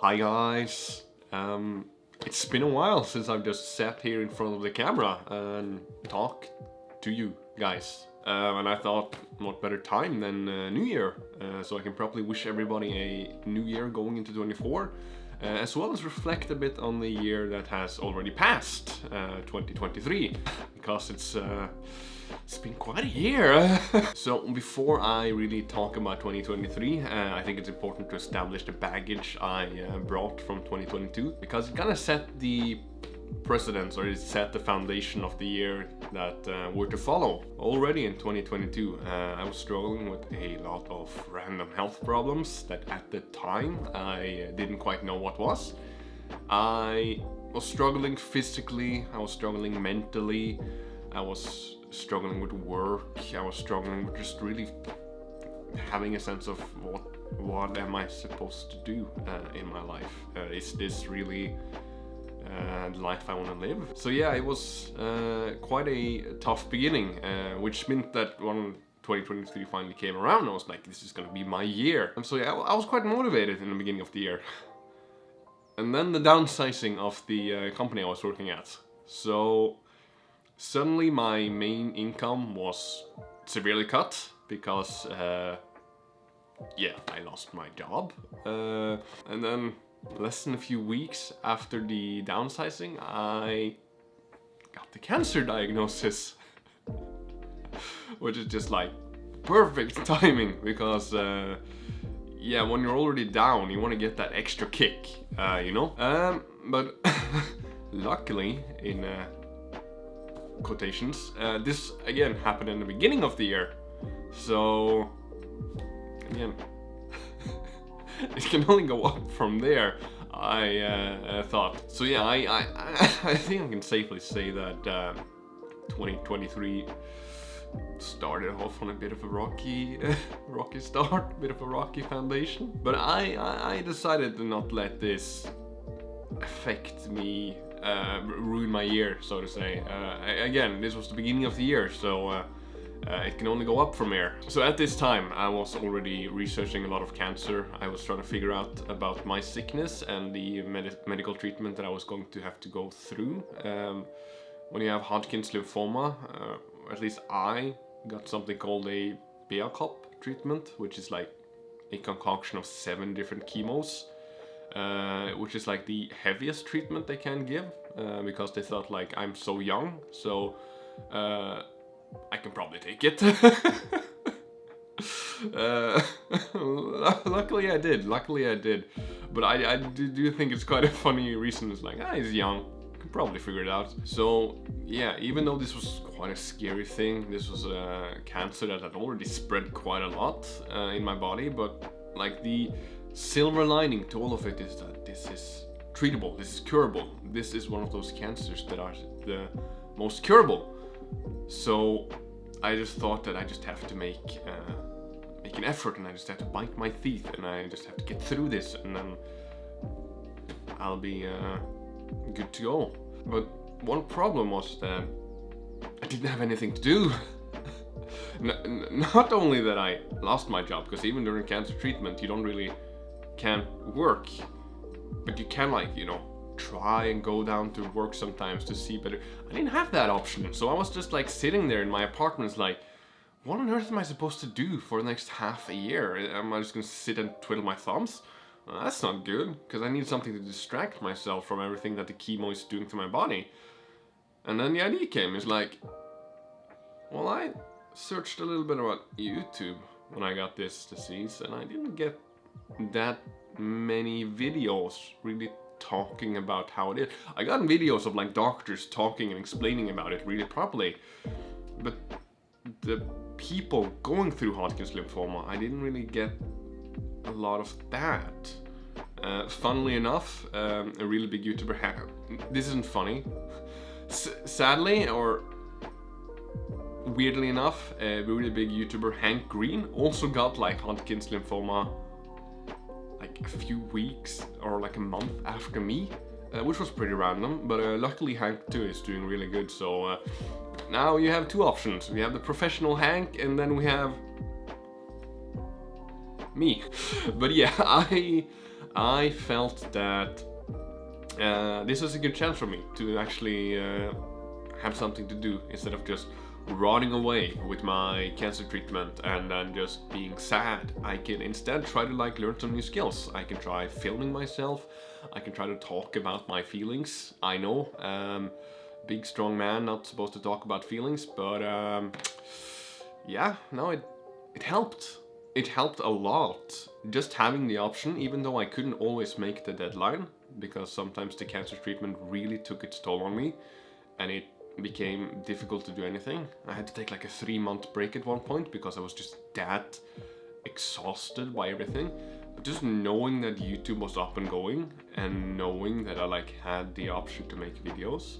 Hi guys, it's been a while since I've just sat here in front of the camera and talked to you guys. And I thought, what better time than New Year, so I can probably wish everybody a New Year going into 24, as well as reflect a bit on the year that has already passed, 2023, because it's been quite a year. So before I really talk about 2023, I think it's important to establish the baggage I brought from 2022, because it kind of set the precedence, or it set the foundation of the year that we're to follow. Already in 2022, I was struggling with a lot of random health problems that at the time I didn't quite know what was. I was struggling physically, I was struggling mentally, I was struggling with work, I was struggling with just really having a sense of what am I supposed to do in my life? Is this really the life I want to live? So yeah, it was quite a tough beginning, which meant that when 2023 finally came around, I was like, this is gonna be my year. And so yeah, I was quite motivated in the beginning of the year. And then the downsizing of the company I was working at. So suddenly my main income was severely cut because yeah, I lost my job. And then less than a few weeks after the downsizing, I got the cancer diagnosis. Which is just like perfect timing, because yeah, when you're already down, you want to get that extra kick, you know? But luckily, in quotations, this again happened in the beginning of the year. So again, it can only go up from there, I thought. So yeah, I think I can safely say that 2023 started off on a bit of a rocky start, a bit of a rocky foundation. But I decided to not let this affect me, ruin my year, so to say. Again, this was the beginning of the year, so it can only go up from here. So at this time, I was already researching a lot of cancer. I was trying to figure out about my sickness and the medical treatment that I was going to have to go through. When you have Hodgkin's lymphoma, at least I got something called a BACOP treatment, which is like a concoction of 7 different chemos, which is like the heaviest treatment they can give, because they thought like I'm so young, so I can probably take it. Luckily I did. But I do think it's quite a funny reason. It's like, he's young, can probably figure it out. So yeah, even though this was quite a scary thing, this was a cancer that had already spread quite a lot in my body, but like the silver lining to all of it is that this is treatable, this is curable. This is one of those cancers that are the most curable. So I just thought that I just have to make an effort, and I just have to bite my teeth, and I just have to get through this, and then I'll be good to go. But one problem was that I didn't have anything to do. Not only that I lost my job, because even during cancer treatment you can't work, but you can, like, you know, try and go down to work sometimes to see better. I didn't have that option, so I was just like sitting there in my apartment, like, what on earth am I supposed to do for the next half a year? Am I just gonna sit and twiddle my thumbs? Well, that's not good, because I need something to distract myself from everything that the chemo is doing to my body. And then the idea came, it's like, well, I searched a little bit about YouTube when I got this disease, and I didn't get that many videos really talking about how it is. I got videos of like doctors talking and explaining about it really properly, but the people going through Hodgkin's lymphoma, I didn't really get a lot of that. Funnily enough, a really big YouTuber, this isn't funny, sadly or weirdly enough, a really big YouTuber, Hank Green, also got like Hodgkin's lymphoma like a few weeks or like a month after me, which was pretty random, but luckily Hank too is doing really good. So now you have 2 options. We have the professional Hank, and then we have me. But yeah, I felt that this was a good chance for me to actually have something to do instead of just running away with my cancer treatment and then just being sad. I can instead try to like learn some new skills. I can try filming myself. I can try to talk about my feelings. I know, big strong man, not supposed to talk about feelings, but yeah, no, it helped. It helped a lot. Just having the option, even though I couldn't always make the deadline, because sometimes the cancer treatment really took its toll on me, and it became difficult to do anything. I had to take like a 3-month break at one point because I was just that exhausted by everything. But just knowing that YouTube was up and going and knowing that I like had the option to make videos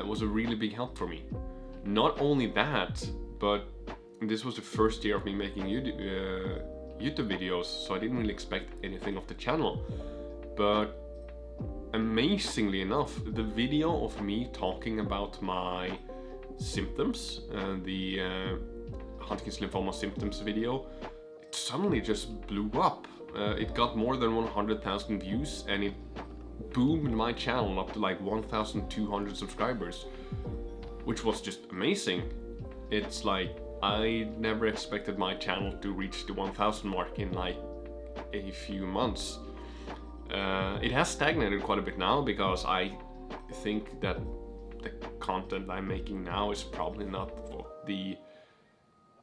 was a really big help for me. Not only that, but this was the first year of me making YouTube videos, so I didn't really expect anything of the channel. But amazingly enough, the video of me talking about my symptoms, the Hodgkin's lymphoma symptoms video, it suddenly just blew up. It got more than 100,000 views and it boomed my channel up to like 1,200 subscribers, which was just amazing. It's like I never expected my channel to reach the 1,000 mark in like a few months. It has stagnated quite a bit now because I think that the content I'm making now is probably not what the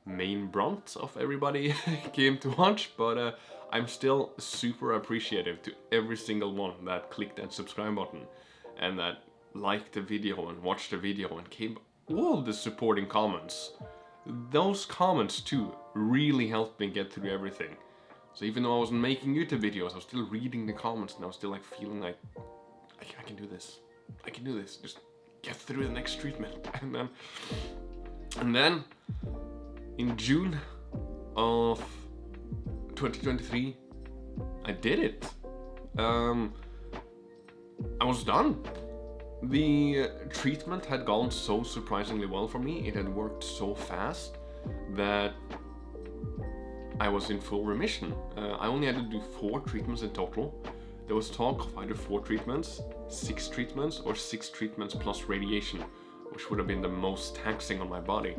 main brunt of everybody came to watch, but I'm still super appreciative to every single one that clicked that subscribe button and that liked the video and watched the video and gave all the supporting comments. Those comments too really helped me get through everything. So even though I wasn't making YouTube videos, I was still reading the comments and I was still like feeling like, I can do this. I can do this. Just get through the next treatment. And then in June of 2023, I did it. I was done. The treatment had gone so surprisingly well for me. It had worked so fast that I was in full remission. I only had to do 4 treatments in total. There was talk of either 4 treatments, 6 treatments, or 6 treatments plus radiation, which would have been the most taxing on my body.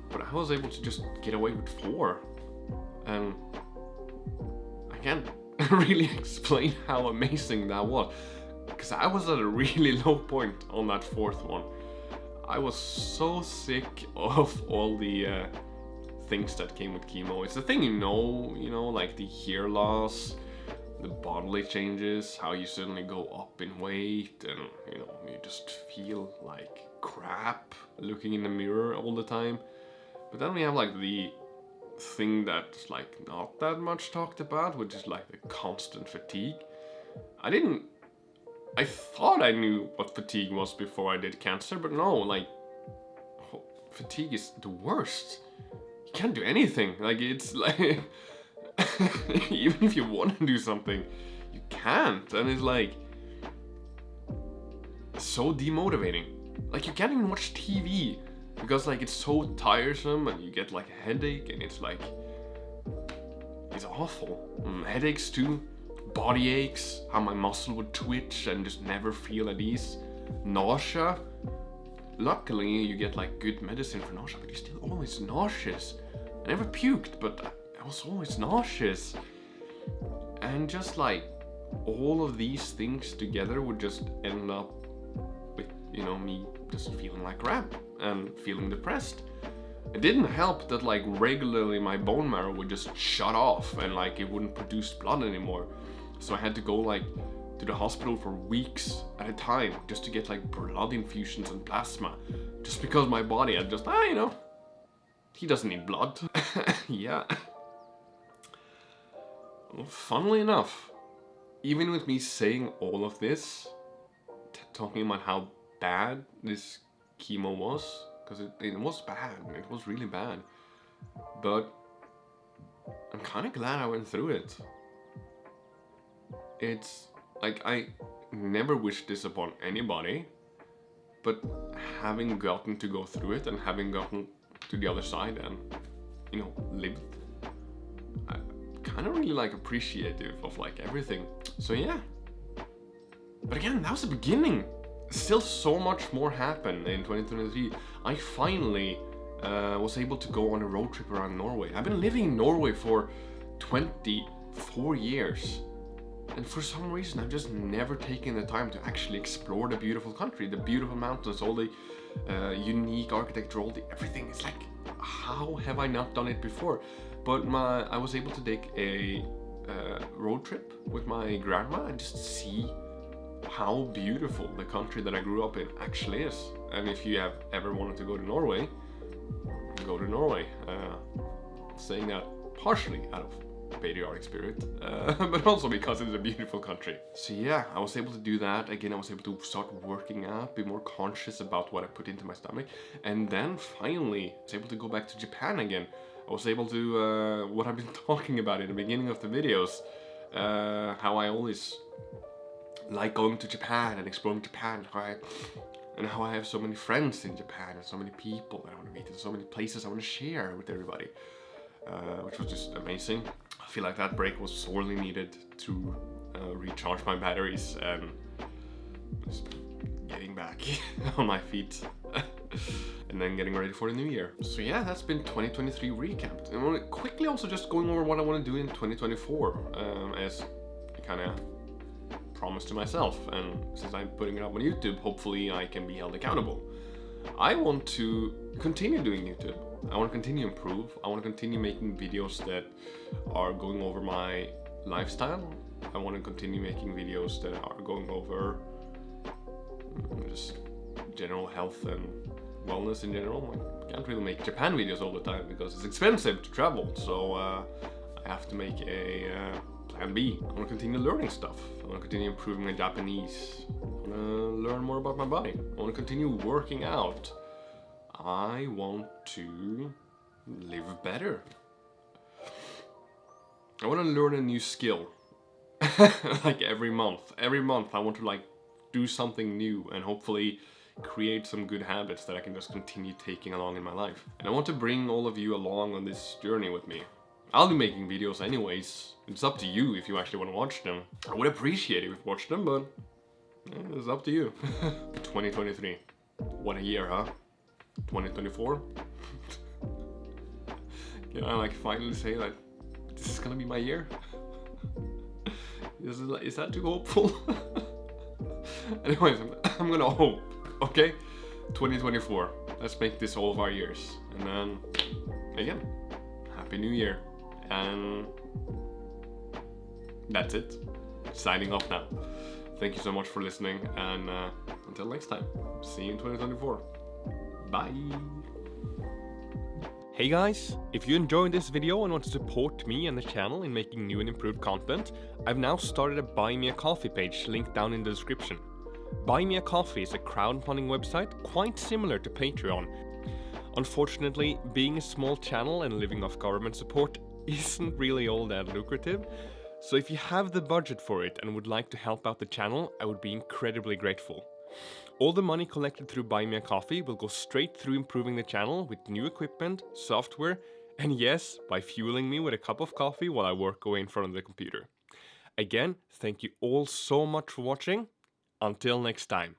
But I was able to just get away with 4. And I can't really explain how amazing that was, because I was at a really low point on that 4th one. I was so sick of all the things that came with chemo. It's the thing, you know, like the hair loss, the bodily changes, how you suddenly go up in weight, and you know, you just feel like crap looking in the mirror all the time. But then we have like the thing that's like not that much talked about, which is like the constant fatigue. I thought I knew what fatigue was before I did cancer, but no, like fatigue is the worst. You can't do anything. Like it's like even if you want to do something, you can't, and it's like so demotivating. Like you can't even watch TV because like it's so tiresome, and you get like a headache, and it's like it's awful. Headaches too, body aches, how my muscle would twitch and just never feel at ease, nausea. Luckily, you get like good medicine for nausea, but you're still always nauseous. I never puked, but I was always nauseous. And just like all of these things together would just end up with, you know, me just feeling like crap and feeling depressed. It didn't help that like regularly my bone marrow would just shut off and like it wouldn't produce blood anymore. So I had to go like to the hospital for weeks at a time just to get like blood infusions and plasma, just because my body had just, you know, he doesn't need blood. Yeah. Well, funnily enough, even with me saying all of this, talking about how bad this chemo was, because it was bad, it was really bad, but I'm kind of glad I went through it. It's like, I never wish this upon anybody, but having gotten to go through it and having gotten to the other side and, you know, lived, I kind of really like appreciative of like everything. So yeah. But again, that was the beginning. Still so much more happened in 2023. I finally was able to go on a road trip around Norway. I've been living in Norway for 24 years. And for some reason, I've just never taken the time to actually explore the beautiful country, the beautiful mountains, all the unique architecture, all the everything. It's like, how have I not done it before? But I was able to take a road trip with my grandma and just see how beautiful the country that I grew up in actually is. And if you have ever wanted to go to Norway, go to Norway. Saying that partially out of patriotic spirit, but also because it's a beautiful country. So yeah, I was able to do that. Again, I was able to start working out, be more conscious about what I put into my stomach, and then finally I was able to go back to Japan again. I was able to, what I've been talking about in the beginning of the videos, how I always like going to Japan and exploring Japan, and how I have so many friends in Japan and so many people that I want to meet and so many places I want to share with everybody, which was just amazing. I feel like that break was sorely needed to recharge my batteries and just getting back on my feet and then getting ready for the new year. So yeah, that's been 2023 recapped. And I want to quickly also just going over what I want to do in 2024, as kind of promise to myself, and since I'm putting it up on YouTube, hopefully I can be held accountable. I want to continue doing YouTube. I want to continue to improve. I want to continue making videos that are going over my lifestyle. I want to continue making videos that are going over just general health and wellness in general. I can't really make Japan videos all the time because it's expensive to travel, so I have to make a plan B. I want to continue learning stuff. I want to continue improving my Japanese. I want to learn more about my body. I want to continue working out. I want to live better. I want to learn a new skill. Like every month. Every month I want to like do something new and hopefully create some good habits that I can just continue taking along in my life. And I want to bring all of you along on this journey with me. I'll be making videos anyways. It's up to you if you actually want to watch them. I would appreciate it if you watched them, but it's up to you. 2023. What a year, huh? 2024? Can I like finally say that this is gonna be my year? Is that too hopeful? Anyways, I'm gonna hope, okay? 2024. Let's make this all of our years. And then, again, Happy New Year. And that's it. Signing off now. Thank you so much for listening, and until next time, see you in 2024. Bye. Hey guys, if you enjoyed this video and want to support me and the channel in making new and improved content, I've now started a Buy Me a Coffee page linked down in the description. Buy Me a Coffee is a crowdfunding website quite similar to Patreon. Unfortunately, being a small channel and living off government support isn't really all that lucrative, so if you have the budget for it and would like to help out the channel, I would be incredibly grateful. All the money collected through Buy Me a Coffee will go straight through improving the channel with new equipment, software, and yes, by fueling me with a cup of coffee while I work away in front of the computer. Again, thank you all so much for watching. Until next time.